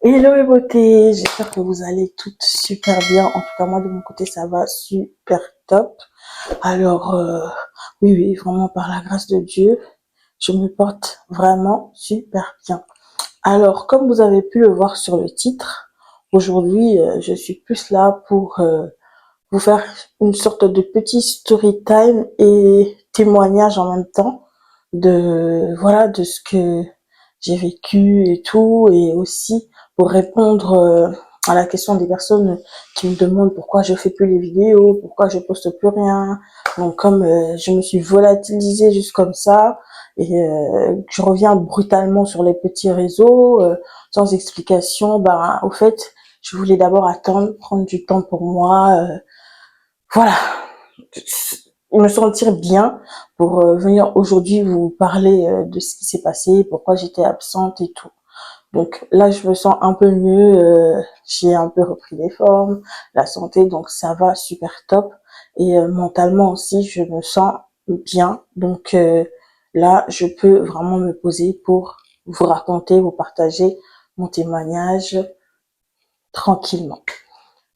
Hello les beautés, j'espère que vous allez toutes super bien. En tout cas, moi de mon côté, ça va super top. Alors, oui, vraiment par la grâce de Dieu, je me porte vraiment super bien. Alors, comme vous avez pu le voir sur le titre, aujourd'hui, je suis plus là pour vous faire une sorte de petit story time et témoignage en même temps voilà, de ce que j'ai vécu et tout, et aussi pour répondre à la question des personnes qui me demandent pourquoi je fais plus les vidéos, pourquoi je poste plus rien. Donc comme je me suis volatilisée juste comme ça et je reviens brutalement sur les petits réseaux sans explication, au fait, je voulais d'abord attendre, prendre du temps pour moi, voilà, me sentir bien pour venir aujourd'hui vous parler de ce qui s'est passé, pourquoi j'étais absente et tout. Donc là, je me sens un peu mieux, j'ai un peu repris les formes, la santé, donc ça va super top. Et mentalement aussi, je me sens bien. Donc là, je peux vraiment me poser pour vous raconter, vous partager mon témoignage tranquillement.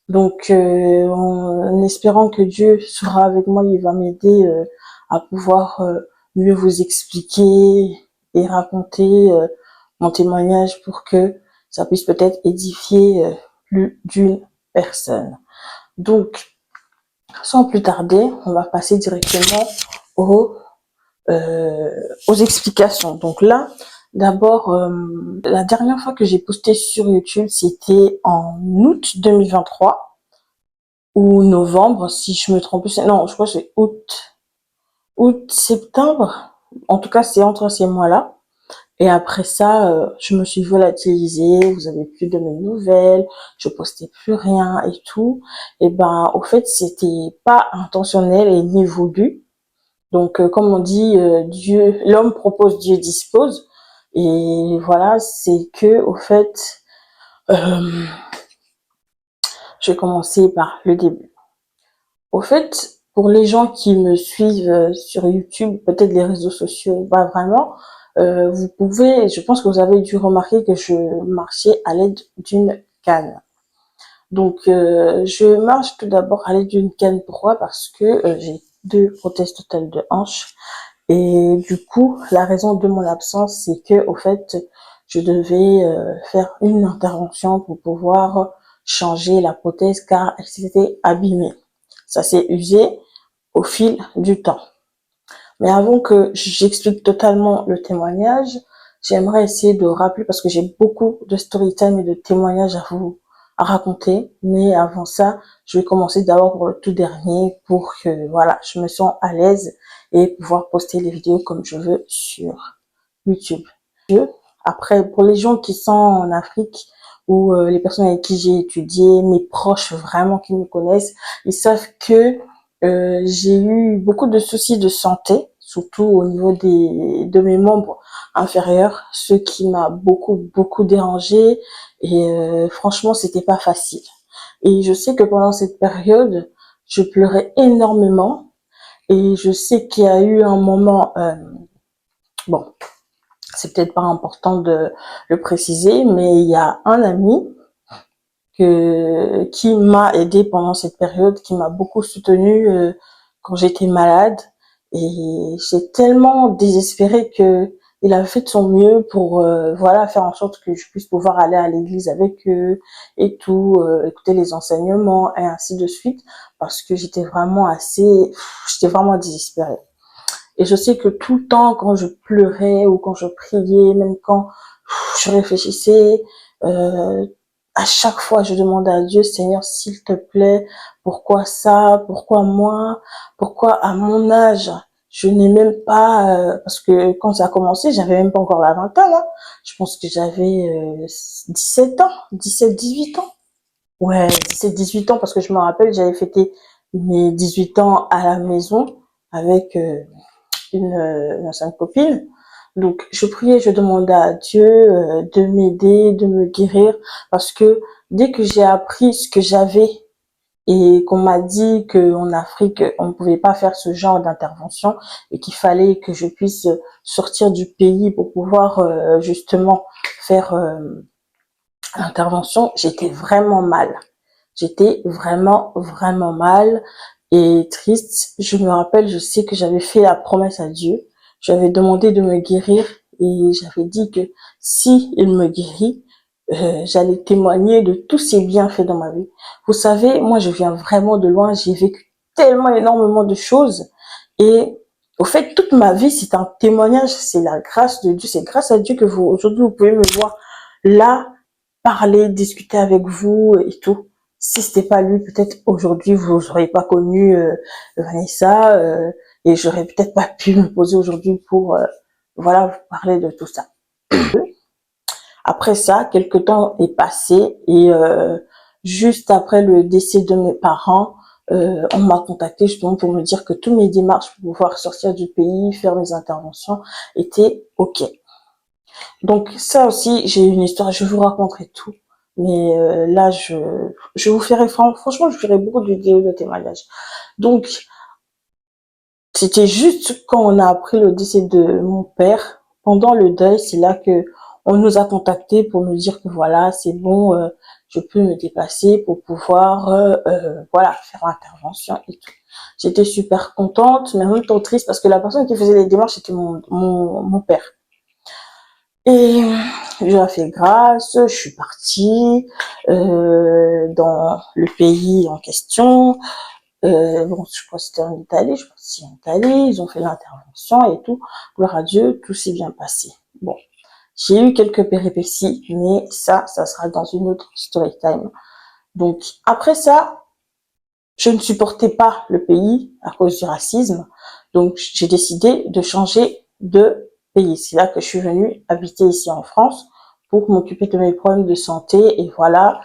Donc, en espérant que Dieu sera avec moi, il va m'aider à pouvoir mieux vous expliquer et raconter mon témoignage pour que ça puisse peut-être édifier plus d'une personne. Donc, sans plus tarder, on va passer directement aux, aux explications. Donc là, d'abord, la dernière fois que j'ai posté sur YouTube, c'était en août 2023. Ou novembre, si je me trompe. Non, je crois que c'est septembre. En tout cas, c'est entre ces mois-là. Et après ça, je me suis volatilisée. Vous avez plus de mes nouvelles. Je postais plus rien et tout. Et au fait, c'était pas intentionnel et ni voulu. Donc, comme on dit, Dieu, l'homme propose, Dieu dispose. Et voilà, c'est que, au fait, euh, je vais commencer par le début. Au fait, pour les gens qui me suivent sur YouTube, peut-être les réseaux sociaux, pas vraiment, vous pouvez, je pense que vous avez dû remarquer que je marchais à l'aide d'une canne. Donc, je marche tout d'abord à l'aide d'une canne. Pourquoi? Parce que j'ai 2 prothèses totales de hanche. Et du coup, la raison de mon absence, c'est que, au fait, je devais faire une intervention pour pouvoir changer la prothèse car elle s'était abîmée. Ça s'est usé au fil du temps. Mais avant que j'explique totalement le témoignage, j'aimerais essayer de rappeler, parce que j'ai beaucoup de story time et de témoignages à raconter. Mais avant ça, je vais commencer d'abord pour le tout dernier pour que, voilà, je me sens à l'aise et pouvoir poster les vidéos comme je veux sur YouTube. Après, pour les gens qui sont en Afrique ou les personnes avec qui j'ai étudié, mes proches vraiment qui me connaissent, ils savent que j'ai eu beaucoup de soucis de santé, surtout au niveau de mes membres inférieurs, ce qui m'a beaucoup dérangé et franchement, c'était pas facile. Et je sais que pendant cette période, je pleurais énormément et je sais qu'il y a eu un moment, bon, c'est peut-être pas important de le préciser, mais il y a un ami qui m'a aidé pendant cette période, qui m'a beaucoup soutenue quand j'étais malade. Et j'ai tellement désespéré que il a fait de son mieux pour voilà faire en sorte que je puisse pouvoir aller à l'église avec eux et tout, écouter les enseignements et ainsi de suite, parce que j'étais vraiment désespérée. Et je sais que tout le temps, quand je pleurais ou quand je priais, même quand je réfléchissais, euh, à chaque fois, je demandais à Dieu, Seigneur, s'il te plaît, pourquoi ça, pourquoi moi, pourquoi à mon âge, je n'ai même pas, parce que quand ça a commencé, j'avais même pas encore la vingtaine, hein. Je pense que j'avais 17 ans, 17-18 ans. Ouais, 17-18 ans, parce que je me rappelle, j'avais fêté mes 18 ans à la maison avec une ancienne copine. Donc, je priais, je demandais à Dieu de m'aider, de me guérir, parce que dès que j'ai appris ce que j'avais et qu'on m'a dit qu'en Afrique, on ne pouvait pas faire ce genre d'intervention et qu'il fallait que je puisse sortir du pays pour pouvoir justement faire à l'intervention, j'étais vraiment mal. J'étais vraiment, vraiment mal et triste. Je me rappelle, je sais que j'avais fait la promesse à Dieu. J'avais demandé de me guérir et j'avais dit que si il me guérit, j'allais témoigner de tous ses bienfaits dans ma vie. Vous savez, moi, je viens vraiment de loin. J'ai vécu tellement énormément de choses et au fait, toute ma vie, c'est un témoignage. C'est la grâce de Dieu. C'est grâce à Dieu que vous, aujourd'hui, vous pouvez me voir là, parler, discuter avec vous et tout. Si c'était pas lui, peut-être aujourd'hui vous n'auriez pas connu Vanessa et j'aurais peut-être pas pu me poser aujourd'hui pour voilà vous parler de tout ça. Après ça, quelques temps est passé et juste après le décès de mes parents, on m'a contacté justement pour me dire que tous mes démarches pour pouvoir sortir du pays, faire mes interventions étaient ok. Donc ça aussi, j'ai une histoire, je vous raconterai tout. Mais là, je vous ferai, franchement, je ferai beaucoup de vidéos de témoignages. Donc, c'était juste quand on a appris le décès de mon père, pendant le deuil, c'est là que on nous a contactés pour nous dire que voilà, c'est bon, je peux me déplacer pour pouvoir, voilà, faire l'intervention et tout. J'étais super contente, mais en même temps triste parce que la personne qui faisait les démarches, c'était mon père. Et je lui ai fait grâce, je suis partie dans le pays en question. Bon, je crois que c'était en Italie, je pense que c'est en Italie, ils ont fait l'intervention et tout. Gloire à Dieu, tout s'est bien passé. Bon, j'ai eu quelques péripéties, mais ça sera dans une autre story time. Donc, après ça, je ne supportais pas le pays à cause du racisme. Donc, j'ai décidé de changer de pays. C'est là que je suis venue habiter ici en France pour m'occuper de mes problèmes de santé. Et voilà.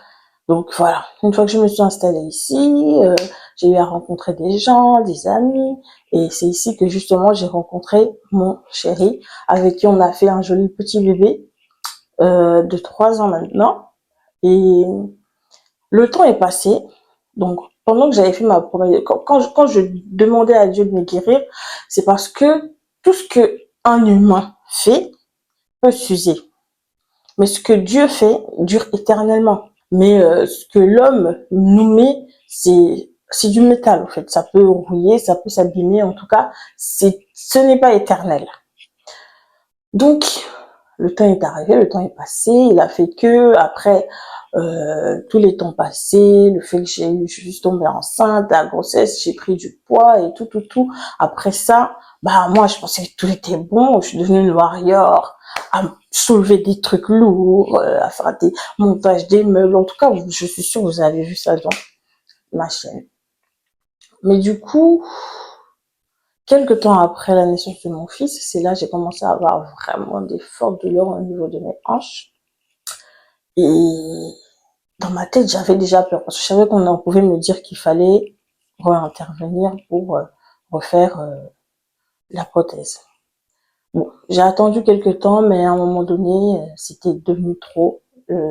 Donc, voilà. Une fois que je me suis installée ici, j'ai eu à rencontrer des gens, des amis. Et c'est ici que justement, j'ai rencontré mon chéri avec qui on a fait un joli petit bébé de 3 ans maintenant. Et le temps est passé. Donc, pendant que j'avais fait ma première, quand je demandais à Dieu de me guérir, c'est parce que tout ce que un humain fait peut s'user. Mais ce que Dieu fait dure éternellement. Mais ce que l'homme nous met, c'est du métal en fait. Ça peut rouiller, ça peut s'abîmer. En tout cas, ce n'est pas éternel. Donc, le temps est arrivé, le temps est passé. Il a fait que après tous les temps passés, le fait que je suis tombée enceinte, la grossesse, j'ai pris du poids et tout. Après ça, bah moi je pensais que tout était bon. Je suis devenue une warrior, à soulever des trucs lourds, à faire des montages des meubles. En tout cas, je suis sûre que vous avez vu ça dans ma chaîne. Mais du coup, quelques temps après la naissance de mon fils, c'est là que j'ai commencé à avoir vraiment des fortes douleurs au niveau de mes hanches. Et dans ma tête, j'avais déjà peur parce que je savais qu'on pouvait me dire qu'il fallait réintervenir pour refaire la prothèse. Bon, j'ai attendu quelques temps, mais à un moment donné, c'était devenu trop.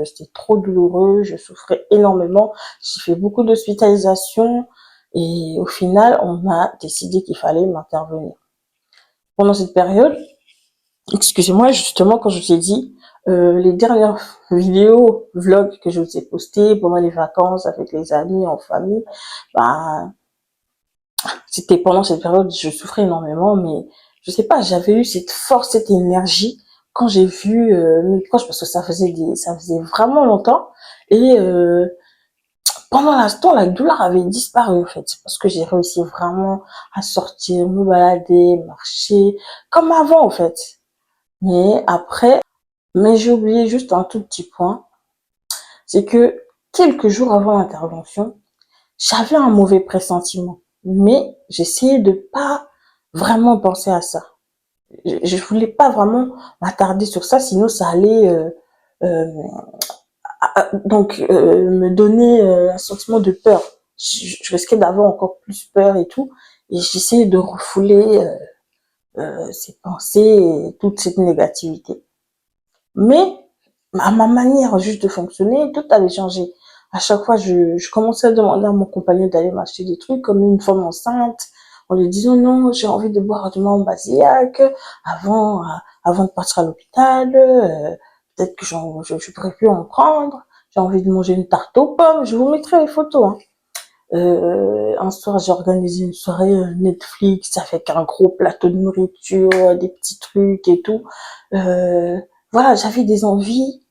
C'était trop douloureux, je souffrais énormément. J'ai fait beaucoup d'hospitalisations et au final, on a décidé qu'il fallait m'intervenir. Pendant cette période, excusez-moi, justement, quand je vous ai dit, les dernières vidéos, vlogs que je vous ai postés pendant les vacances avec les amis, en famille, bah, c'était pendant cette période, je souffrais énormément, mais je sais pas, j'avais eu cette force, cette énergie quand j'ai vu mes proches, parce que ça faisait vraiment longtemps, et pendant l'instant, la douleur avait disparu, en fait, parce que j'ai réussi vraiment à sortir, me balader, marcher, comme avant, en fait. Mais après, mais j'ai oublié juste un tout petit point, c'est que quelques jours avant l'intervention, j'avais un mauvais pressentiment, mais j'essayais de pas vraiment penser à ça. Je voulais pas vraiment m'attarder sur ça, sinon ça allait euh, me donner un sentiment de peur. Je risquais d'avoir encore plus peur et tout, et j'essayais de refouler ces pensées et toute cette négativité. Mais à ma manière juste de fonctionner, tout avait changé. À chaque fois, je commençais à demander à mon compagnon d'aller m'acheter des trucs comme une femme enceinte, en lui disant non, j'ai envie de boire du Mont Basillac avant de partir à l'hôpital. peut-être que je pourrais plus en prendre. J'ai envie de manger une tarte aux pommes. Je vous mettrai les photos, hein. Un soir, j'ai organisé une soirée Netflix avec un gros plateau de nourriture, des petits trucs et tout. Voilà, j'avais des envies.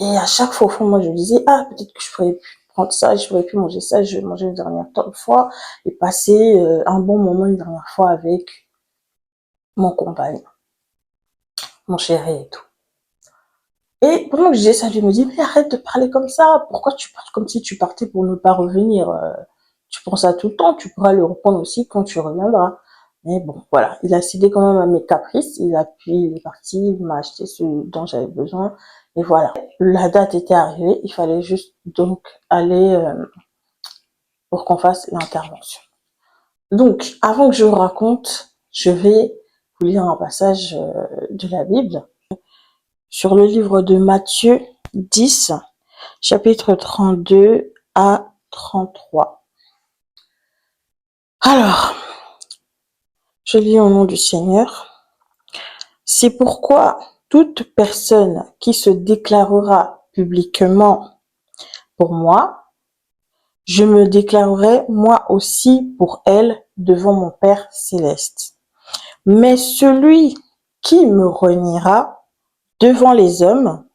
Et à chaque fois, au fond, moi, je me disais, ah, peut-être que je pourrais plus prendre ça, je pourrais plus manger ça, je vais manger une dernière fois et passer un bon moment une dernière fois avec mon compagnon, mon chéri et tout. Et pendant que je disais ça, je me dis, mais arrête de parler comme ça, pourquoi tu parles comme si tu partais pour ne pas revenir? Tu penses à tout le temps, tu pourras le reprendre aussi quand tu reviendras. Mais bon, voilà, il a cédé quand même à mes caprices, il est parti, il m'a acheté ce dont j'avais besoin, et voilà. La date était arrivée, il fallait juste donc aller pour qu'on fasse l'intervention. Donc, avant que je vous raconte, je vais vous lire un passage de la Bible sur le livre de Matthieu 10, chapitre 32 à 33. Alors, je lis au nom du Seigneur. C'est pourquoi toute personne qui se déclarera publiquement pour moi, je me déclarerai moi aussi pour elle devant mon Père céleste. Mais celui qui me reniera devant les hommes,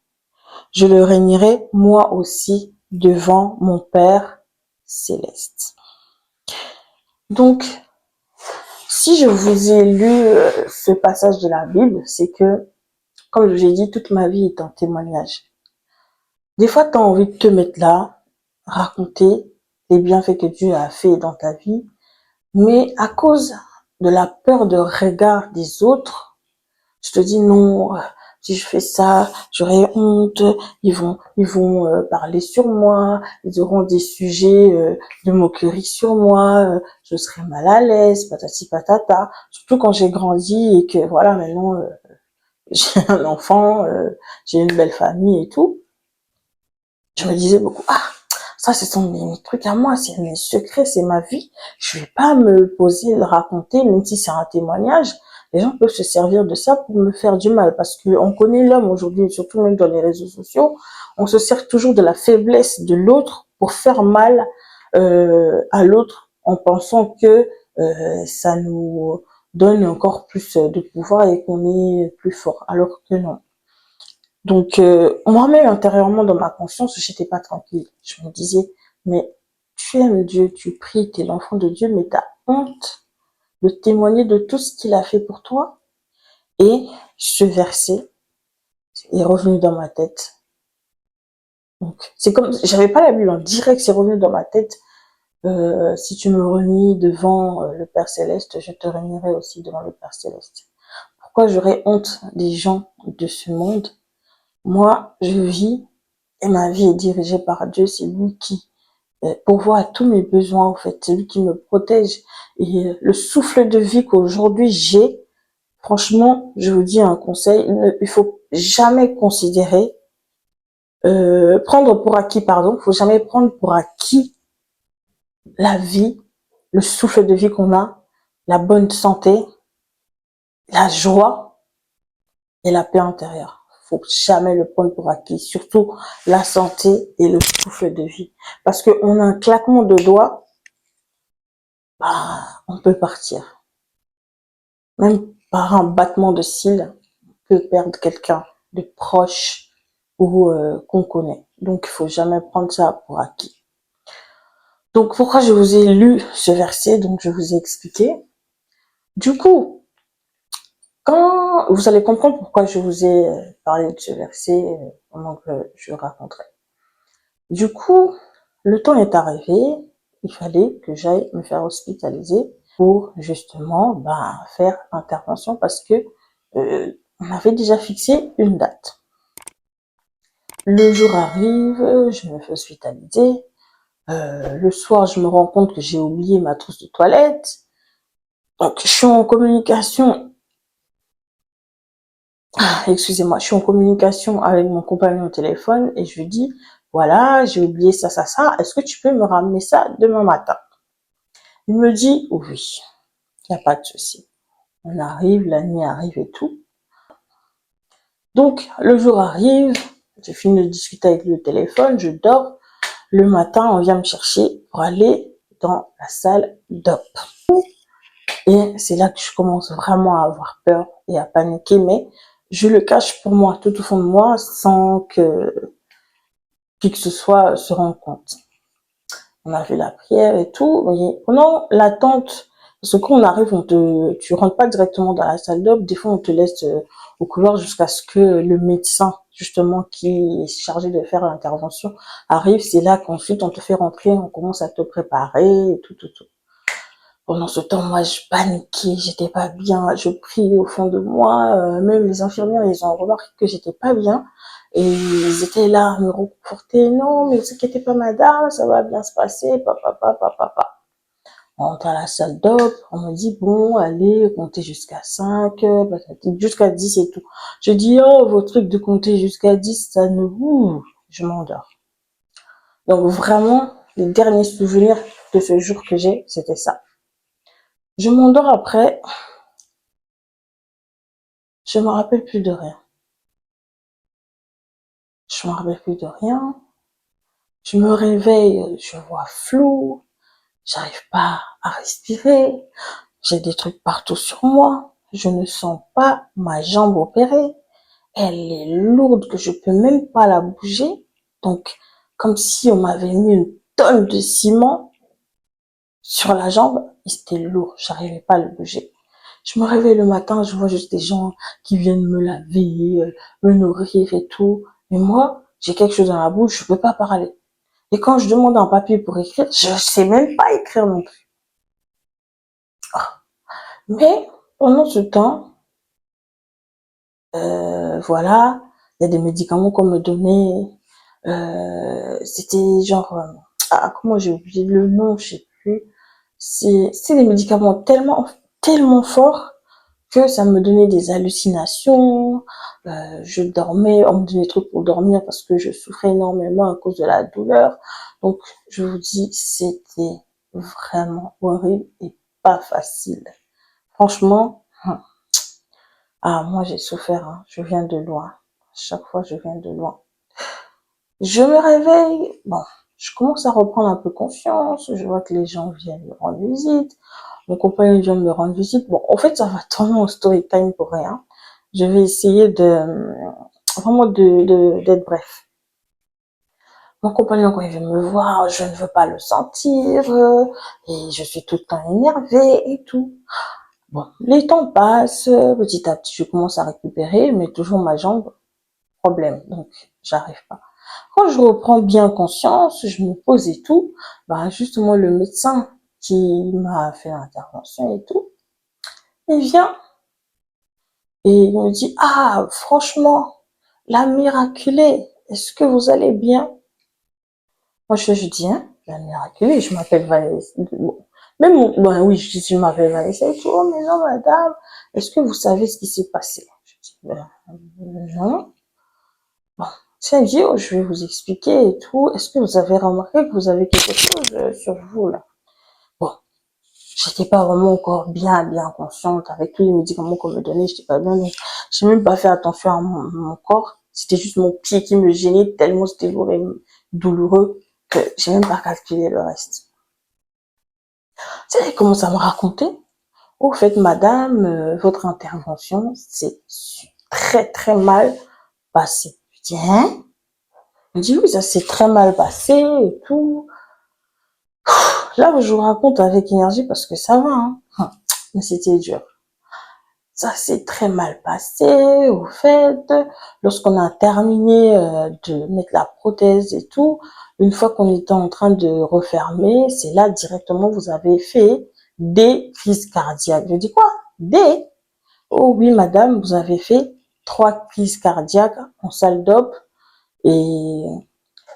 je le régnerai moi aussi devant mon Père céleste. Donc, si je vous ai lu ce passage de la Bible, c'est que, comme je vous ai dit, toute ma vie est un témoignage. Des fois, tu as envie de te mettre là, raconter les bienfaits que Dieu a fait dans ta vie, mais à cause de la peur de regard des autres, je te dis non, si je fais ça, j'aurai honte, ils vont parler sur moi, ils auront des sujets de moquerie sur moi, je serai mal à l'aise, patati patata. Surtout quand j'ai grandi et que voilà, maintenant j'ai un enfant, j'ai une belle famille et tout. Je me disais beaucoup, ah, ça ce sont mes trucs à moi, c'est mes secrets, c'est ma vie. Je vais pas me poser, le raconter, même si c'est un témoignage. Les gens peuvent se servir de ça pour me faire du mal, parce que on connaît l'homme aujourd'hui, surtout même dans les réseaux sociaux, on se sert toujours de la faiblesse de l'autre pour faire mal à l'autre, en pensant que ça nous donne encore plus de pouvoir et qu'on est plus fort, alors que non. Donc, moi-même, intérieurement, dans ma conscience, j'étais pas tranquille. Je me disais, mais tu aimes Dieu, tu pries, t'es l'enfant de Dieu, mais t'as honte de témoigner de tout ce qu'il a fait pour toi. Et ce verset est revenu dans ma tête. Donc, c'est comme, j'avais pas la Bible en direct, c'est revenu dans ma tête. Si tu me renies devant le Père Céleste, je te renierai aussi devant le Père Céleste. Pourquoi j'aurais honte des gens de ce monde? Moi, je vis et ma vie est dirigée par Dieu. C'est lui qui pourvoit à tous mes besoins, en fait. C'est lui qui me protège. Et le souffle de vie qu'aujourd'hui j'ai, franchement, je vous dis un conseil, il faut jamais considérer, prendre pour acquis, pardon, il faut jamais prendre pour acquis la vie, le souffle de vie qu'on a, la bonne santé, la joie et la paix intérieure. Faut jamais le prendre pour acquis, surtout la santé et le souffle de vie. Parce qu'on a un claquement de doigts, bah, on peut partir. Même par un battement de cils, on peut perdre quelqu'un de proche ou qu'on connaît. Donc, il faut jamais prendre ça pour acquis. Donc, pourquoi je vous ai lu ce verset? Donc, je vous ai expliqué. Du coup, quand vous allez comprendre pourquoi je vous ai parlé de ce verset pendant que je raconterai. Du coup, le temps est arrivé, il fallait que j'aille me faire hospitaliser pour justement faire intervention parce que on avait déjà fixé une date. Le jour arrive, je me fais hospitaliser. Le soir, je me rends compte que j'ai oublié ma trousse de toilette. Donc, je suis en communication. Excusez-moi, je suis en communication avec mon compagnon au téléphone et je lui dis, voilà, j'ai oublié ça, ça, ça. Est-ce que tu peux me ramener ça demain matin? Il me dit, oui, il n'y a pas de souci. On arrive, la nuit arrive et tout. Donc, le jour arrive, J'ai fini de discuter avec le téléphone, je dors. Le matin, on vient me chercher pour aller dans la salle d'op. Et c'est là que je commence vraiment à avoir peur et à paniquer, mais je le cache pour moi, tout au fond de moi, sans que qui que ce soit se rende compte. On a fait la prière et tout, mais pendant l'attente, parce que quand on arrive, tu rentres pas directement dans la salle d'op, des fois on te laisse au couloir jusqu'à ce que le médecin, justement, qui est chargé de faire l'intervention, arrive. C'est là qu'ensuite on te fait rentrer, on commence à te préparer et tout, tout, tout. Pendant ce temps, moi, je paniquais, j'étais pas bien, je priais au fond de moi, même les infirmières, ils ont remarqué que j'étais pas bien, et ils étaient là à me reconforter, non, mais ne vous inquiétez pas, madame, ça va bien se passer, papa, papa, papa. On rentre à la salle d'op, on me dit, bon, allez, comptez jusqu'à 5, jusqu'à 10 et tout. Je dis, oh, vos trucs de compter jusqu'à 10, ça ne, je m'endors. Donc vraiment, les derniers souvenirs de ce jour que j'ai, c'était ça. Je m'endors après, je me rappelle plus de rien. Je me rappelle plus de rien. Je me réveille, je vois flou, j'arrive pas à respirer. J'ai des trucs partout sur moi. Je ne sens pas ma jambe opérée. Elle est lourde que je peux même pas la bouger. Donc, comme si on m'avait mis une tonne de ciment sur la jambe. Et c'était lourd, j'arrivais pas à le bouger. Je me réveille le matin, je vois juste des gens qui viennent me laver, me nourrir et tout. Mais moi, j'ai quelque chose dans la bouche, je peux pas parler. Et quand je demande un papier pour écrire, je sais même pas écrire non plus. Mais pendant ce temps, voilà, il y a des médicaments qu'on me donnait. C'était genre, comment j'ai oublié le nom, je sais plus. C'est des médicaments tellement forts que ça me donnait des hallucinations. Je dormais, on me donnait des trucs pour dormir parce que je souffrais énormément à cause de la douleur. Donc, je vous dis, c'était vraiment horrible et pas facile. Franchement, moi j'ai souffert, hein. Je viens de loin. Chaque fois, je viens de loin. Je me réveille, bon, je commence à reprendre un peu confiance. Je vois que les gens viennent me rendre visite. Mon compagnon vient me rendre visite. Bon, en fait, ça va tourner en story time pour rien. Je vais essayer vraiment d'être bref. Mon compagnon, quand il vient me voir, je ne veux pas le sentir, et je suis tout le temps énervée et tout. Bon, les temps passent, petit à petit, je commence à récupérer, mais toujours ma jambe, problème. Donc, j'arrive pas. Quand je reprends bien conscience, je me pose et tout, justement, le médecin qui m'a fait l'intervention et tout, il vient et il me dit, ah, franchement, la miraculée, est-ce que vous allez bien? Moi, je dis, hein, la miraculée, je m'appelle Vanessa. Bon, même, oui, je m'appelle Vanessa et tout, oh, mais non, madame, est-ce que vous savez ce qui s'est passé? Je dis, non. Bon, tiens, dit, oh, je vais vous expliquer et tout. Est-ce que vous avez remarqué que vous avez quelque chose sur vous, là? Bon, j'étais pas vraiment encore bien consciente avec tous les médicaments qu'on me donnait, j'étais pas bien, donc j'ai même pas fait attention à mon corps. C'était juste mon pied qui me gênait tellement c'était lourd et douloureux que j'ai même pas calculé le reste. Tu sais, elle commence à me raconter. Au fait, madame, votre intervention s'est très mal passée. Je dis, hein? Elle me dit, oui, ça s'est très mal passé et tout. Là, je vous raconte avec énergie parce que ça va, hein. Mais c'était dur. Ça s'est très mal passé, au fait. Lorsqu'on a terminé de mettre la prothèse et tout, une fois qu'on était en train de refermer, c'est là directement vous avez fait des crises cardiaques. Je dis quoi? Des? Oh oui, madame, vous avez fait 3 crises cardiaques en salle d'op et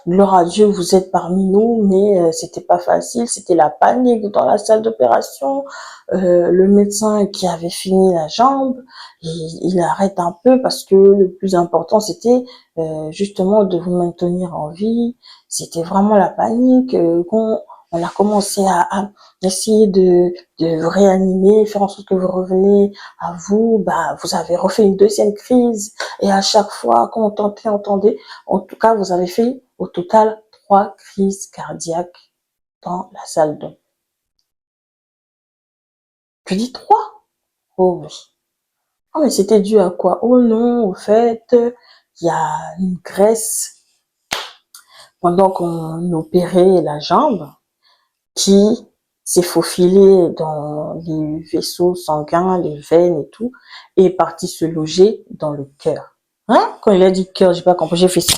gloire à Dieu, vous êtes parmi nous, mais c'était pas facile, c'était la panique dans la salle d'opération. Le médecin qui avait fini la jambe, il arrête un peu parce que le plus important c'était justement de vous maintenir en vie. C'était vraiment la panique. on a commencé à essayer de vous réanimer, faire en sorte que vous reveniez à vous, bah, vous avez refait une deuxième crise. Et à chaque fois, quand on entendait, en tout cas, vous avez fait au total 3 crises cardiaques dans la salle d'eau. Je dis 3? Oh oui. Oh, mais c'était dû à quoi? Oh non, au fait, il y a une graisse pendant qu'on opérait la jambe qui s'est faufilée dans les vaisseaux sanguins, les veines et tout, et est partie se loger dans le cœur. Hein? Quand il a dit cœur, j'ai pas compris, j'ai fait ça.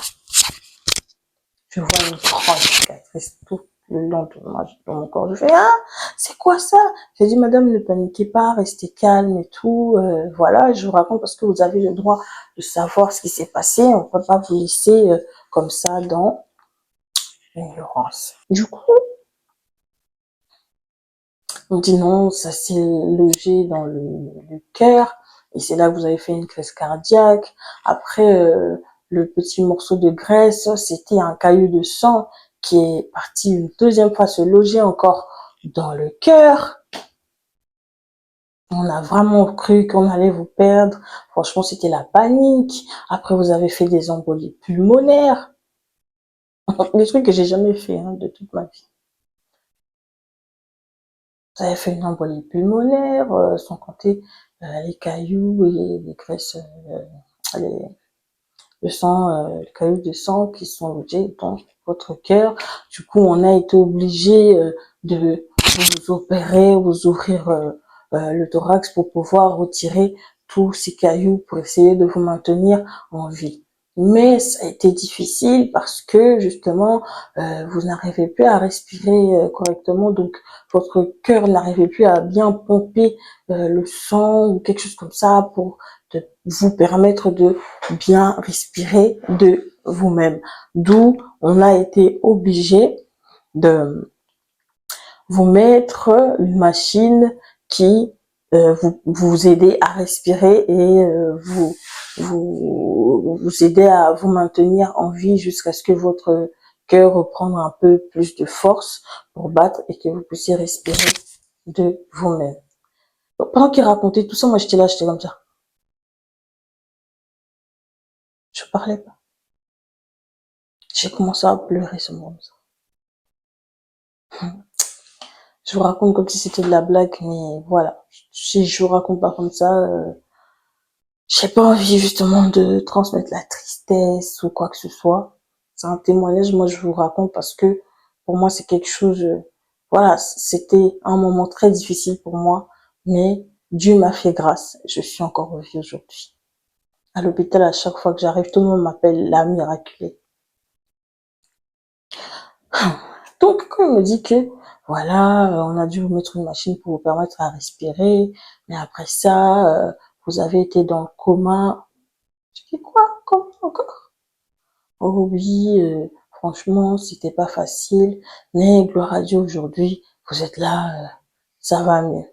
Je vois une grande cicatrice tout le long de mon corps. Je fais, ah, c'est quoi ça? J'ai dit, madame, ne paniquez pas, restez calme et tout. Voilà, je vous raconte parce que vous avez le droit de savoir ce qui s'est passé. On peut pas vous laisser comme ça dans l'ignorance. Du coup, on dit non, ça s'est logé dans le cœur. Et c'est là que vous avez fait une crise cardiaque. Après, le petit morceau de graisse, c'était un caillou de sang qui est parti une deuxième fois se loger encore dans le cœur. On a vraiment cru qu'on allait vous perdre. Franchement, c'était la panique. Après, vous avez fait des embolies pulmonaires. Des trucs que j'ai jamais fait de toute ma vie. Vous avez fait une embolie pulmonaire, sans compter les cailloux et les graisses, les, le sang, les cailloux de sang qui sont logés dans votre cœur. Du coup, on a été obligé de vous opérer, vous ouvrir le thorax pour pouvoir retirer tous ces cailloux pour essayer de vous maintenir en vie. Mais ça a été difficile parce que justement, vous n'arrivez plus à respirer correctement, donc votre cœur n'arrivait plus à bien pomper le sang ou quelque chose comme ça pour vous permettre de bien respirer de vous-même. D'où on a été obligé de vous mettre une machine qui vous aider à respirer et vous aider à vous maintenir en vie jusqu'à ce que votre cœur reprenne un peu plus de force pour battre et que vous puissiez respirer de vous-même. Donc, pendant qu'il racontait tout ça, moi j'étais là, j'étais comme ça. Je parlais pas. J'ai commencé à pleurer ce moment. Je vous raconte comme si c'était de la blague, mais voilà. Si je vous raconte pas comme ça, j'ai pas envie justement de transmettre la tristesse ou quoi que ce soit. C'est un témoignage, moi je vous raconte parce que pour moi c'est quelque chose, voilà, c'était un moment très difficile pour moi, mais Dieu m'a fait grâce. Je suis encore en vie aujourd'hui. À l'hôpital, à chaque fois que j'arrive, tout le monde m'appelle la miraculée. Donc, quand il me dit que, voilà, on a dû vous mettre une machine pour vous permettre à respirer, mais après ça, vous avez été dans le coma. Je dis quoi? Comment encore? Oh oui, franchement, c'était pas facile, mais gloire à Dieu, aujourd'hui, vous êtes là, ça va mieux.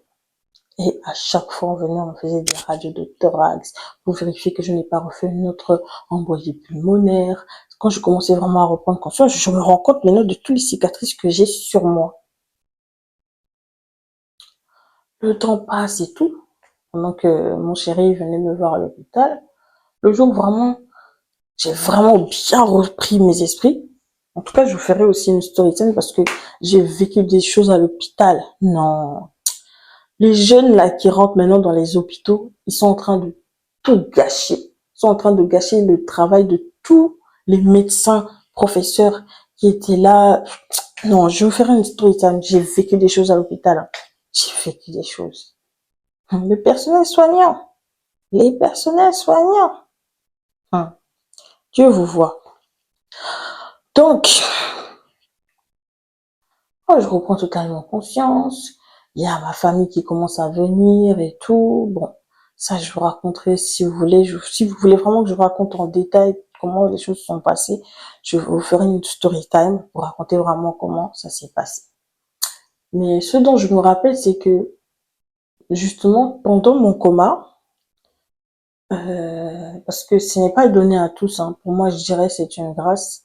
Et à chaque fois, on venait, on faisait des radios de thorax pour vérifier que je n'ai pas refait une autre embolie pulmonaire. Quand je commençais vraiment à reprendre conscience, je me rends compte maintenant de toutes les cicatrices que j'ai sur moi. Le temps passe et tout, pendant que mon chéri venait me voir à l'hôpital. Le jour où vraiment, j'ai vraiment bien repris mes esprits. En tout cas, je vous ferai aussi une story time parce que j'ai vécu des choses à l'hôpital. Non. Les jeunes là qui rentrent maintenant dans les hôpitaux, ils sont en train de tout gâcher. Ils sont en train de gâcher le travail de tous les médecins, professeurs qui étaient là. Non, je vais vous faire une story time. J'ai vécu des choses à l'hôpital. J'ai vécu des choses. Le personnel soignant. Les personnels soignants. Dieu vous voit. Donc, je reprends totalement conscience. Il y a ma famille qui commence à venir et tout. Bon, ça, je vous raconterai si vous voulez. Si vous voulez vraiment que je vous raconte en détail comment les choses sont passées, je vous ferai une story time pour raconter vraiment comment ça s'est passé. Mais ce dont je me rappelle, c'est que justement, pendant mon coma, parce que ce n'est pas donné à tous, pour moi, je dirais c'est une grâce.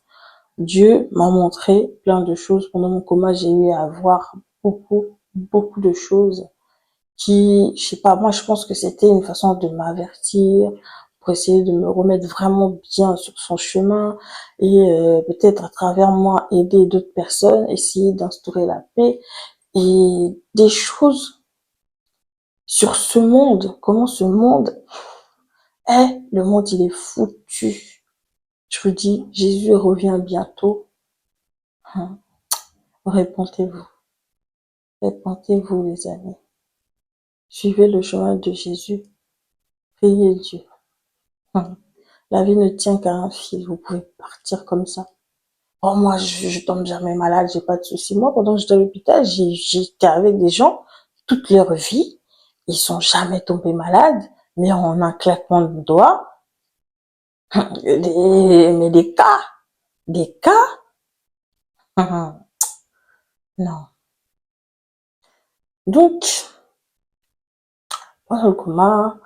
Dieu m'a montré plein de choses. Pendant mon coma, j'ai eu à voir beaucoup de choses qui, je sais pas, moi je pense que c'était une façon de m'avertir pour essayer de me remettre vraiment bien sur son chemin et peut-être à travers moi aider d'autres personnes, essayer d'instaurer la paix et des choses sur ce monde, comment ce monde est, le monde il est foutu. Je vous dis, Jésus revient bientôt. Hein. Répentez-vous, répentez-vous les amis. Suivez le chemin de Jésus, priez Dieu. Hein. La vie ne tient qu'à un fil, vous pouvez partir comme ça. Oh, moi, je tombe jamais malade, j'ai pas de soucis. Moi, pendant que j'étais à l'hôpital, j'étais avec des gens toute leur vie, ils sont jamais tombés malades, mais en un claquement de doigts, mais des cas, non. Donc, pendant le coma,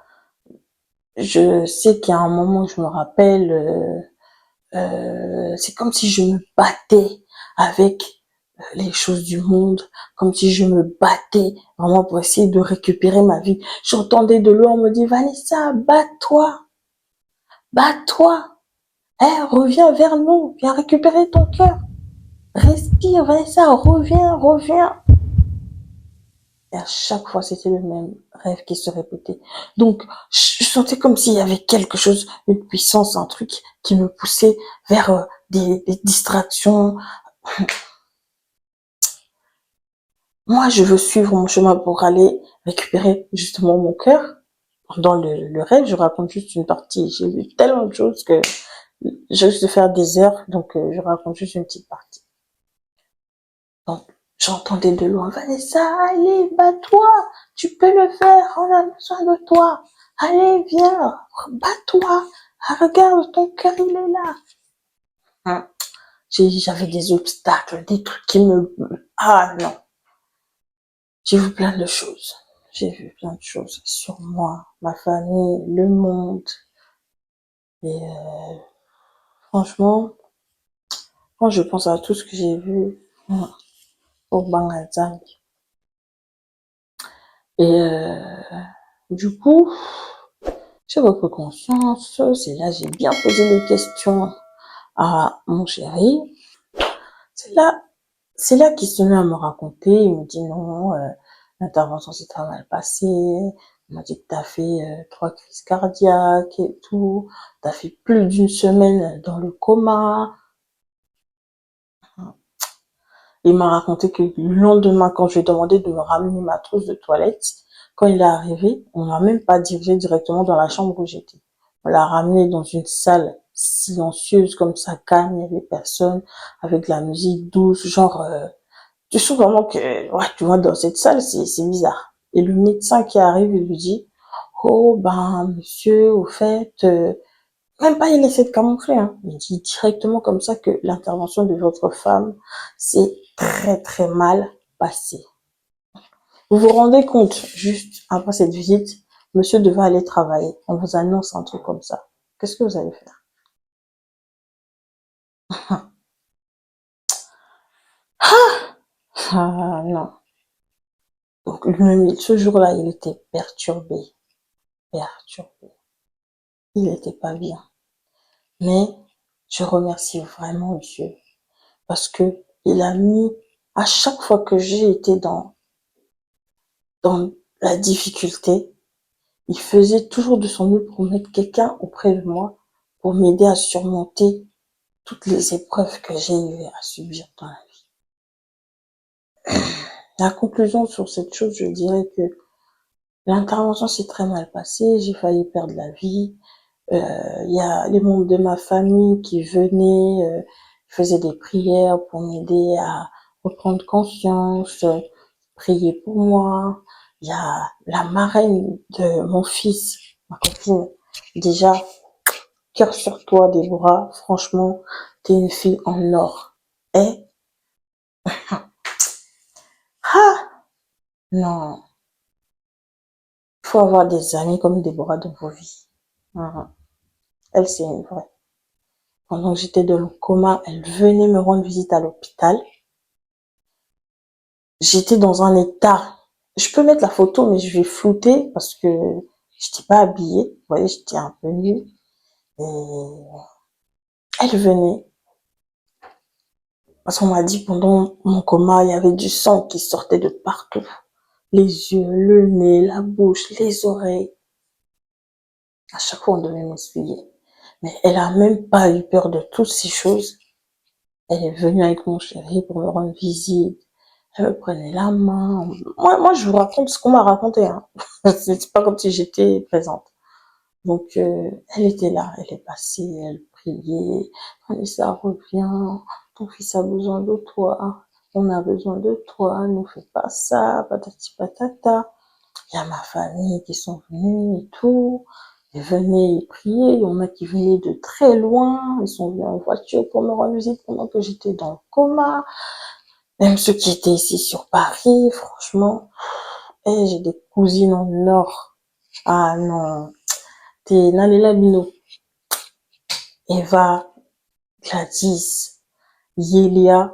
je sais qu'il y a un moment où je me rappelle, c'est comme si je me battais avec les choses du monde, comme si je me battais vraiment pour essayer de récupérer ma vie. J'entendais de loin, on me dit, Vanessa, bats-toi, bats-toi, reviens vers nous, viens récupérer ton cœur, respire, Vanessa, reviens. Et à chaque fois, c'était le même rêve qui se répétait. Donc, je sentais comme s'il y avait quelque chose, une puissance, un truc qui me poussait vers des distractions. Moi, je veux suivre mon chemin pour aller récupérer justement mon cœur. Dans le rêve, je raconte juste une partie. J'ai vu tellement de choses que je risque de faire des heures, donc je raconte juste une petite partie. Donc, j'entendais de loin, Vanessa, allez, bats-toi, tu peux le faire, on a besoin de toi. Allez, viens, bats-toi, regarde, ton cœur, il est là. Hein. J'avais des obstacles, des trucs qui me... Ah non, j'ai vu plein de choses. J'ai vu plein de choses sur moi, ma famille, le monde. Et franchement, quand je pense à tout ce que j'ai vu au Bangladesh, et du coup, j'ai repris conscience. C'est là j'ai bien posé des questions à mon chéri. C'est là, c'est là qu'il se met à me raconter. Il me dit non, l'intervention s'est très mal passée. Il m'a dit que t'as fait 3 crises cardiaques et tout. T'as fait plus d'une semaine dans le coma. Il m'a raconté que le lendemain, quand je lui ai demandé de me ramener ma trousse de toilette, quand il est arrivé, on n'a même pas dirigé directement dans la chambre où j'étais. On l'a ramené dans une salle silencieuse, comme ça, calme, il n'y avait personne, avec de la musique douce, genre, tu sens vraiment que, ouais, tu vois, dans cette salle, c'est bizarre. Et le médecin qui arrive, il lui dit, oh, ben, monsieur, au fait, même pas il essaie de camoufler, hein. Il dit directement comme ça que l'intervention de votre femme s'est très mal passée. Vous vous rendez compte, juste après cette visite, monsieur devait aller travailler. On vous annonce un truc comme ça. Qu'est-ce que vous allez faire? Ah non. Donc ce jour-là, il était perturbé. Perturbé. Il n'était pas bien. Mais je remercie vraiment Dieu parce que il a mis, à chaque fois que j'ai été dans la difficulté, il faisait toujours de son mieux pour mettre quelqu'un auprès de moi, pour m'aider à surmonter toutes les épreuves que j'ai eu à subir dans la vie. La conclusion sur cette chose, je dirais que l'intervention s'est très mal passée, j'ai failli perdre la vie. Il y a les membres de ma famille qui venaient, faisaient des prières pour m'aider à reprendre conscience, prier pour moi. Il y a la marraine de mon fils, ma copine. Déjà, cœur sur toi, Déborah. Franchement, t'es une fille en or. Et, ah, non. Il faut avoir des amis comme Déborah dans vos vies. Elle, c'est une vraie. Pendant que j'étais dans le coma, elle venait me rendre visite à l'hôpital. J'étais dans un état, je peux mettre la photo, mais je vais flouter parce que j'étais pas habillée. Vous voyez, j'étais un peu nue. Et elle venait. Parce qu'on m'a dit pendant mon coma, il y avait du sang qui sortait de partout. Les yeux, le nez, la bouche, les oreilles. À chaque fois, on devait m'essuyer. Mais elle a même pas eu peur de toutes ces choses. Elle est venue avec mon chéri pour me rendre visite. Elle me prenait la main. Moi, je vous raconte ce qu'on m'a raconté, hein. C'est pas comme si j'étais présente. Donc, elle était là, elle est passée, elle priait. Vanessa, reviens, ton fils a besoin de toi. On a besoin de toi, ne fais pas ça, patati patata. Il y a ma famille qui sont venus et tout. Ils venaient prier, il y en a qui venaient de très loin. Ils sont venus en voiture pour me rendre visite pendant que j'étais dans le coma. Même ceux qui étaient ici sur Paris, franchement. Et j'ai des cousines en or. Ah non. T'es Nalela Bino, Eva, Gladys, Yelia.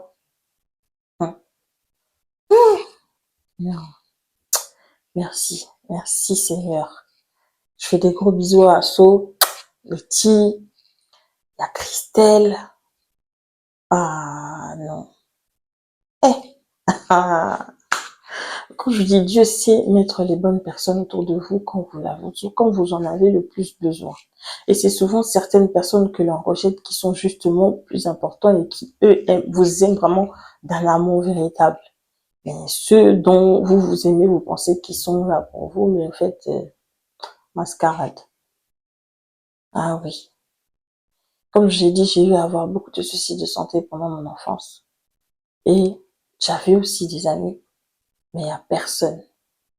Non. Merci. Merci Seigneur. Je fais des gros bisous à So, Betty, il y a Christelle. Ah non. Eh. Ah. Quand je dis Dieu sait mettre les bonnes personnes autour de vous quand vous en avez le plus besoin. Et c'est souvent certaines personnes que l'on rejette qui sont justement plus importantes et qui, eux, vous aiment vraiment d'un amour véritable. Mais ceux dont vous vous aimez, vous pensez qu'ils sont là pour vous, mais en fait, mascarade. Ah oui. Comme j'ai dit, j'ai eu à avoir beaucoup de soucis de santé pendant mon enfance. Et j'avais aussi des amis, mais il n'y a personne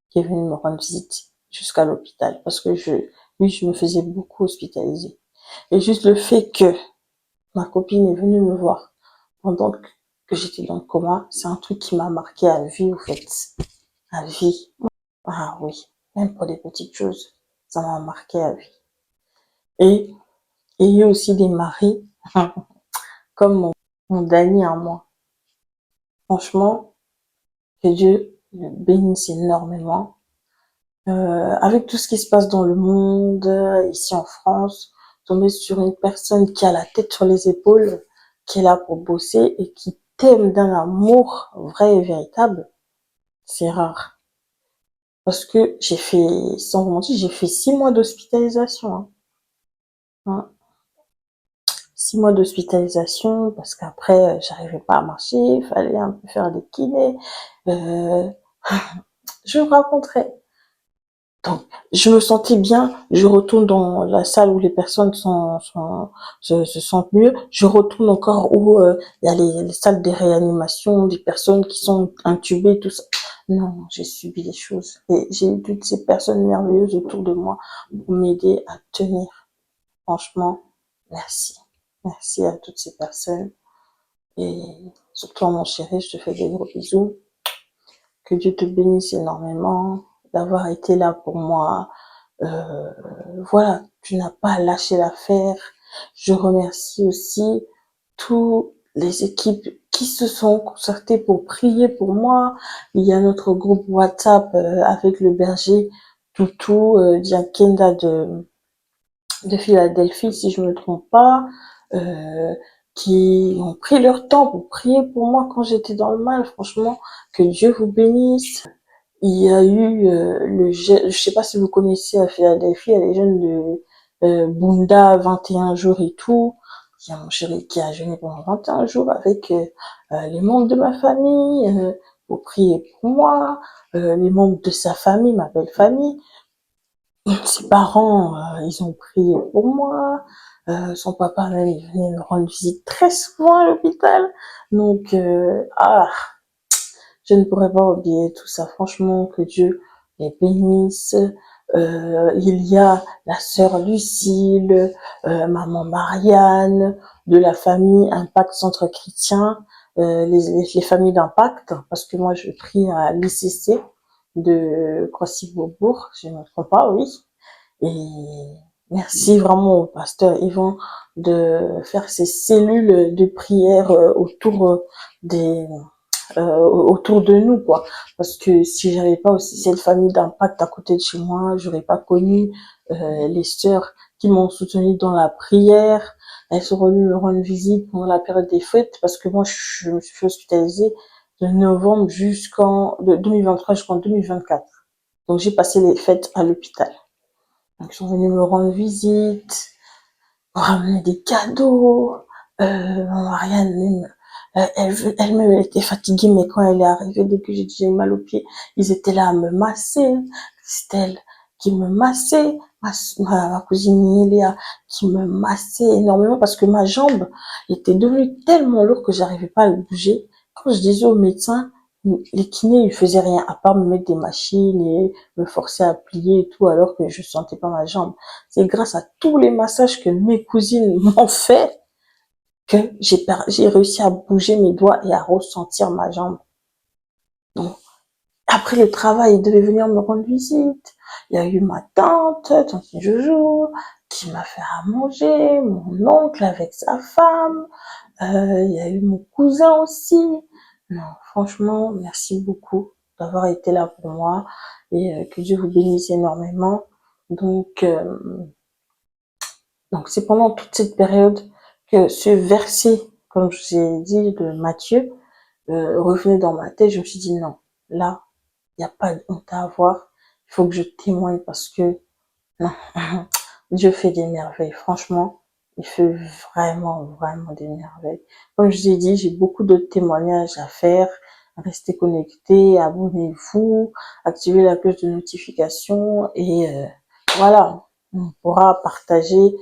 qui est venu me rendre visite jusqu'à l'hôpital parce que oui, je me faisais beaucoup hospitaliser. Et juste le fait que ma copine est venue me voir pendant que j'étais dans le coma, c'est un truc qui m'a marqué à vie, en fait. À vie. Ah oui. Même pour des petites choses, ça m'a marqué à vie. Et il y a eu aussi des maris, comme mon Dani à moi. Franchement, que Dieu le bénisse énormément. Avec tout ce qui se passe dans le monde, ici en France, tomber sur une personne qui a la tête sur les épaules, qui est là pour bosser et qui t'aime d'un amour vrai et véritable, c'est rare. Parce que sans vous mentir, j'ai fait 6 mois d'hospitalisation. Hein. 6 mois d'hospitalisation parce qu'après, j'arrivais pas à marcher, il fallait un peu faire des kinés. Euh, je vous raconterai. Donc, je me sentais bien, je retourne dans la salle où les personnes se sentent mieux, je retourne encore où il y a les salles de réanimation, des personnes qui sont intubées, tout ça. Non, j'ai subi des choses. Et j'ai eu toutes ces personnes merveilleuses autour de moi pour m'aider à tenir. Franchement, merci. Merci à toutes ces personnes. Et surtout à mon chéri, je te fais des gros bisous. Que Dieu te bénisse énormément d'avoir été là pour moi. Voilà, tu n'as pas lâché l'affaire. Je remercie aussi toutes les équipes qui se sont concertées pour prier pour moi. Il y a notre groupe WhatsApp avec le berger Toutou, Diakenda de Philadelphie, si je me trompe pas, euh, qui ont pris leur temps pour prier pour moi quand j'étais dans le mal. Franchement, que Dieu vous bénisse. Il y a eu je sais pas si vous connaissez à Philadelphie, il y a les jeunes de Bunda 21 jours et tout. Il y a mon chéri qui a jeûné pendant 21 jours avec les membres de ma famille pour prier pour moi, les membres de sa famille, ma belle famille. Ses parents, ils ont prié pour moi. Son papa même, il venait me rendre visite très souvent à l'hôpital. Donc, je ne pourrais pas oublier tout ça. Franchement, que Dieu les bénisse. Il y a la sœur Lucille, maman Marianne, de la famille Impact Centre Chrétien, les familles d'Impact, parce que moi je prie à l'ICC de Croissy-Beaubourg, je ne me trompe pas, oui. Et Merci vraiment au pasteur Yvan de faire ces cellules de prière des autour de nous, quoi. Parce que si j'avais pas aussi cette famille d'impact à côté de chez moi, j'aurais pas connu les sœurs qui m'ont soutenue dans la prière. Elles sont venues me rendre visite pendant la période des fêtes parce que moi je me suis fait hospitaliser de novembre de 2023 jusqu'en 2024. Donc j'ai passé les fêtes à l'hôpital. Donc ils sont venus me rendre visite, ramener des cadeaux. Marianne, même, elle-même, elle était fatiguée, mais quand elle est arrivée, dès que j'ai dit j'ai mal aux pieds, ils étaient là à me masser. Christelle qui me massait, ma cousine Léa qui me massait énormément parce que ma jambe était devenue tellement lourde que j'arrivais pas à le bouger. Quand je disais au médecin, les kinés, ils faisaient rien à part me mettre des machines et me forcer à plier et tout alors que je sentais pas ma jambe. C'est grâce à tous les massages que mes cousines m'ont fait que j'ai réussi à bouger mes doigts et à ressentir ma jambe. Donc, après le travail, il devait venir me rendre visite. Il y a eu ma tante Jojo, qui m'a fait à manger, mon oncle avec sa femme, il y a eu mon cousin aussi. Non, franchement, merci beaucoup d'avoir été là pour moi et que Dieu vous bénisse énormément. Donc, euh, donc c'est pendant toute cette période que ce verset, comme je vous ai dit, de Matthieu, revenait dans ma tête. Je me suis dit non, là, il n'y a pas de honte à avoir. Il faut que je témoigne parce que non, Dieu fait des merveilles. Franchement, il fait vraiment, vraiment des merveilles. Comme je vous ai dit, j'ai beaucoup d'autres témoignages à faire. Restez connectés, abonnez-vous, activez la cloche de notification et voilà, on pourra partager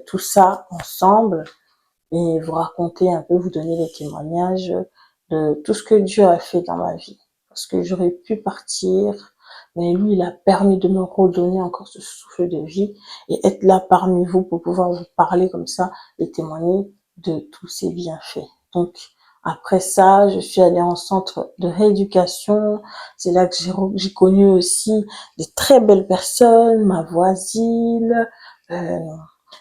tout ça ensemble et vous raconter un peu, vous donner les témoignages de tout ce que Dieu a fait dans ma vie. Parce que j'aurais pu partir, mais lui, il a permis de me redonner encore ce souffle de vie et être là parmi vous pour pouvoir vous parler comme ça et témoigner de tous ses bienfaits. Donc, après ça, je suis allée en centre de rééducation. C'est là que j'ai connu aussi des très belles personnes, ma voisine, euh,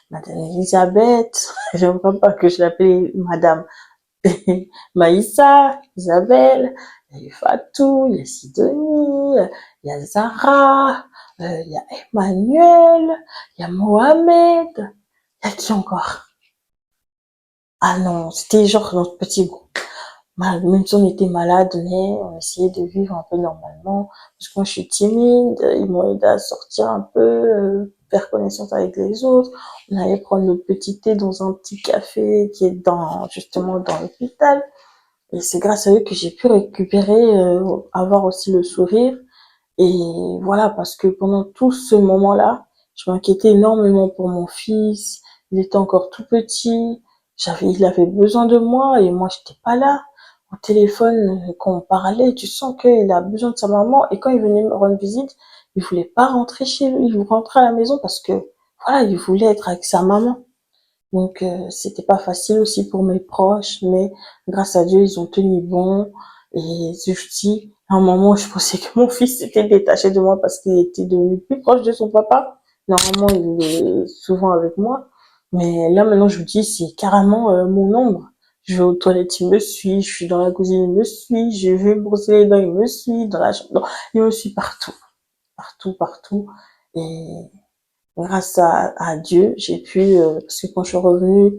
Madame Elisabeth. Je ne crois pas que je l'appelais Madame Maïssa, Isabelle, il y a Fatou, il y a Sidonie, il y a Zara, il y a Emmanuel, il y a Mohamed, il y a qui encore? Ah non, c'était genre notre petit groupe. Même si on était malade, mais on essayait de vivre un peu normalement. Parce que moi, je suis timide, ils m'ont aidé à sortir un peu, faire connaissance avec les autres. On allait prendre notre petit thé dans un petit café qui est justement dans l'hôpital. Et c'est grâce à eux que j'ai pu récupérer, avoir aussi le sourire. Et voilà, parce que pendant tout ce moment-là, je m'inquiétais énormément pour mon fils. Il était encore tout petit. Il avait besoin de moi et moi, j'étais pas là. Au téléphone, quand on parlait, tu sens qu'il a besoin de sa maman. Et quand il venait me rendre visite, il voulait pas rentrer chez lui. Il voulait rentrer à la maison parce que, voilà, il voulait être avec sa maman. Donc c'était pas facile aussi pour mes proches, mais grâce à Dieu, ils ont tenu bon. Et je dis, à un moment, je pensais que mon fils s'était détaché de moi parce qu'il était devenu plus proche de son papa. Normalement, il est souvent avec moi. Mais là, maintenant, je vous dis, c'est carrément mon ombre. Je vais aux toilettes, il me suit. Je suis dans la cuisine, il me suit. Je vais brosser les dents, il me suit. Dans la chambre, il me suit partout. Partout, partout. Et grâce à Dieu, j'ai pu, parce que quand je suis revenue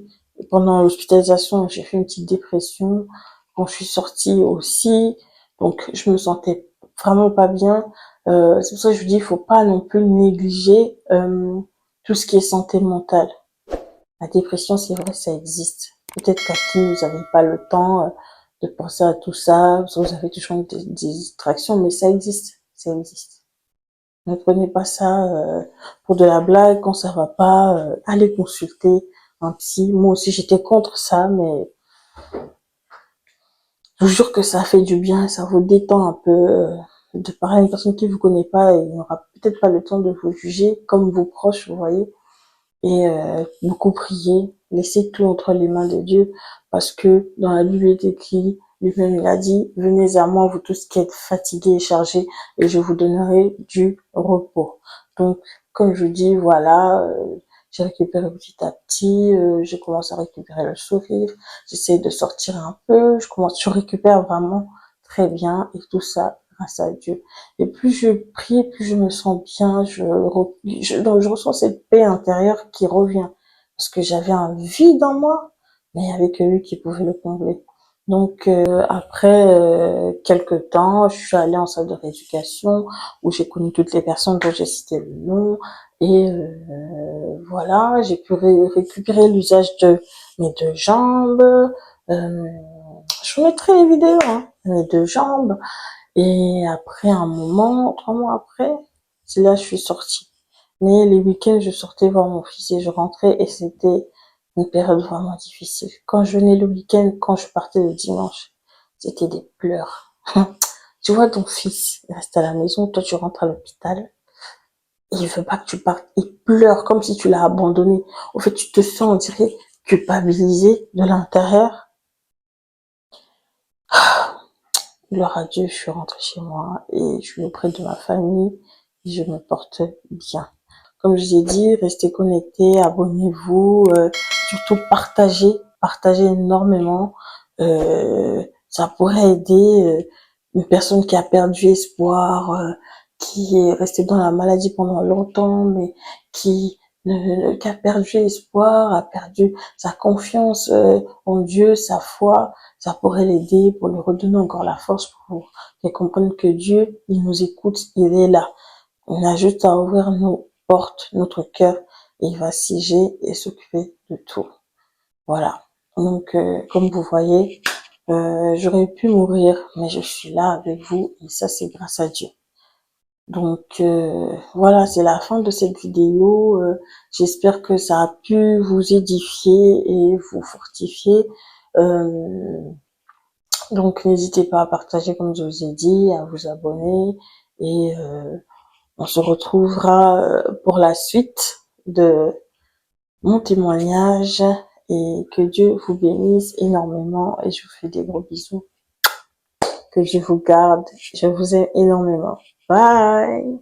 pendant l'hospitalisation, j'ai fait une petite dépression. Quand je suis sortie aussi, donc je me sentais vraiment pas bien. C'est pour ça que je vous dis, il faut pas non plus négliger tout ce qui est santé mentale. La dépression, c'est vrai, ça existe. Peut-être qu'à qui vous n'avez pas le temps de penser à tout ça, parce que vous avez toujours des distractions, mais ça existe, ça existe. Ne prenez pas ça pour de la blague. Quand ça va pas, allez consulter un psy. Moi aussi, j'étais contre ça, mais je vous jure que ça fait du bien, ça vous détend un peu de parler à une personne qui vous connaît pas et n'aura peut-être pas le temps de vous juger comme vos proches, vous voyez. Et beaucoup prier, laissez tout entre les mains de Dieu, parce que dans la Bible il est écrit Lui-même, il a dit, venez à moi, vous tous qui êtes fatigués et chargés, et je vous donnerai du repos. Donc, comme je dis, voilà, j'ai récupéré petit à petit, je commence à récupérer le sourire, j'essaie de sortir un peu, je récupère vraiment très bien, et tout ça grâce à Dieu. Et plus je prie, plus je me sens bien, donc je ressens cette paix intérieure qui revient. Parce que j'avais un vide en moi, mais il y avait que lui qui pouvait le combler. Donc après quelques temps, je suis allée en salle de rééducation où j'ai connu toutes les personnes dont j'ai cité le nom et voilà, j'ai pu récupérer l'usage de mes deux jambes. Je vous mettrai les vidéos, hein, mes deux jambes. Et après un moment, 3 mois après, c'est là que je suis sortie. Mais les week-ends, je sortais voir mon fils et je rentrais et c'était une période vraiment difficile. Quand je venais le week-end, quand je partais le dimanche, c'était des pleurs. Tu vois ton fils, il reste à la maison, toi tu rentres à l'hôpital, et il veut pas que tu partes, il pleure comme si tu l'as abandonné. Au fait, tu te sens, on dirait, culpabilisé de l'intérieur. Gloire à Dieu, je suis rentrée chez moi et je suis auprès de ma famille et je me porte bien. Comme je vous ai dit, restez connectés, abonnez-vous, surtout partagez énormément. Ça pourrait aider une personne qui a perdu espoir, qui est restée dans la maladie pendant longtemps, mais qui a perdu espoir, a perdu sa confiance en Dieu, sa foi. Ça pourrait l'aider pour lui redonner encore la force pour qu'elle comprenne que Dieu, il nous écoute, il est là. On a juste à ouvrir nos portes, notre cœur, et il va siéger et s'occuper de tout. Voilà. Donc, comme vous voyez, j'aurais pu mourir, mais je suis là avec vous, et ça, c'est grâce à Dieu. Donc, voilà, c'est la fin de cette vidéo. J'espère que ça a pu vous édifier et vous fortifier. Euh, donc, n'hésitez pas à partager, comme je vous ai dit, à vous abonner, et on se retrouvera pour la suite de mon témoignage et que Dieu vous bénisse énormément et je vous fais des gros bisous. Que Dieu vous garde. Je vous aime énormément. Bye!